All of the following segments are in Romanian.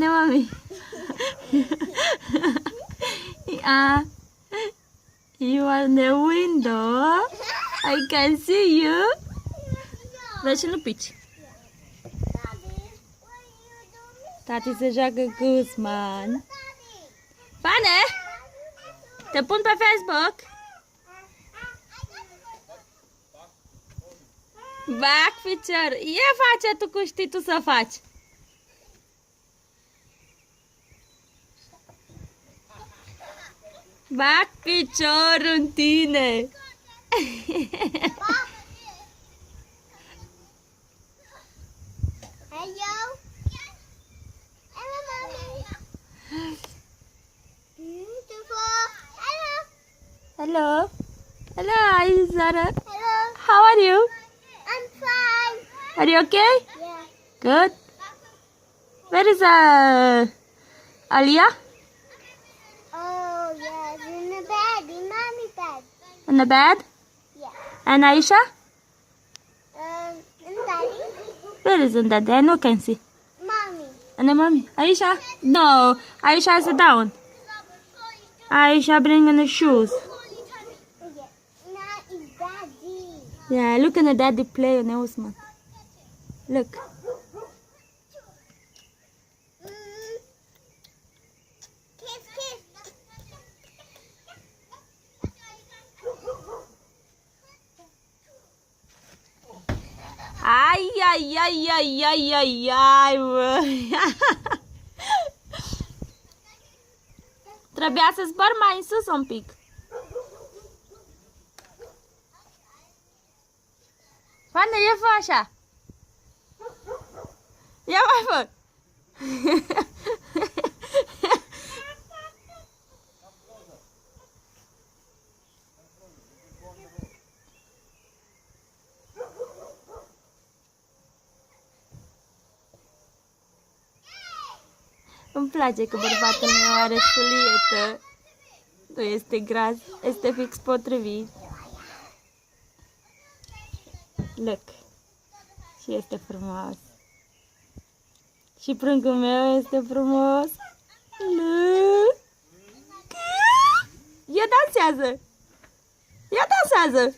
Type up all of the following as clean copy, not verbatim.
Spune mami. You are in the window. I can see you. Dar și nu pici. Tati se joacă Guzman. Pane, te pun pe Facebook. Back picture. Ia face tu cum știi tu să faci. Back piciorul în tine. Hello. Hello, mommy. Beautiful. Hello. Hello. Hello, hi Zara. Hello. How are you? I'm fine. Are you okay? Yeah. Good. Where is Alia? Oh, yes. In the bed. In mommy's bed. In the bed? Yeah. And Aisha? In daddy. Where is Daddy? I no can see. Mommy. And the mommy? Aisha? No. Aisha is down. Aisha bringing the shoes. Okay. Now it's daddy. Yeah, look at the daddy play on the Osman. Look. Kiss, kiss. Ai, ai, ai, ai, ai, ai, ai, bă. Trebuia să zbor mai în sus un pic. Pane, ia fă așa. Ia mai fă. Îmi place că bărbatul meu are sulietă. Nu este gras, este fix potrivit. Look. Și este frumos. Și prunchiul meu este frumos. Look. Ia dansează. Ia dansează.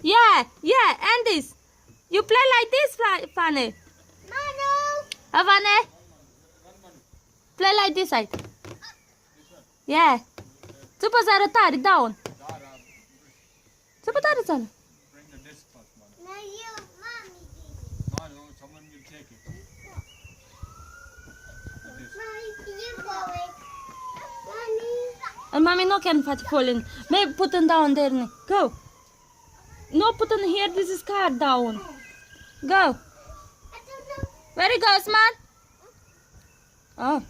Yeah, yeah, and this. You play like this, Fane. Manu. Fane. Play like this side. Yeah. Super zarătari, down. Super tare țară. Bring the disc first, Manu. No, you, mommy. Manu, someone will take it. The disc. Mommy, you go it. Mommy. And mommy no can fall in. May put them down there. Go. No, put them here. This is car down. Go. I don't know. Where it goes, man? Oh.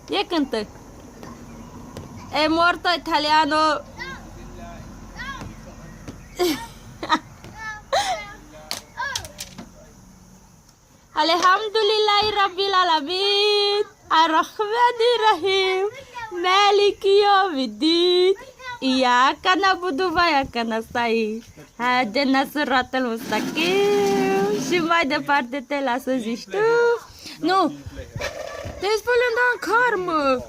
E cântă. E morto italiano. Alhamdulillahi Rabbil Alamin. Ar-Rahmanir Rahim. Maliki Yawmiddin. Iyyaka na'budu wa iyyaka nasta'in. Hadina siratal mustaqim. Și mai departe te las să zici tu. Nu. Te-ai spălat în car, mă.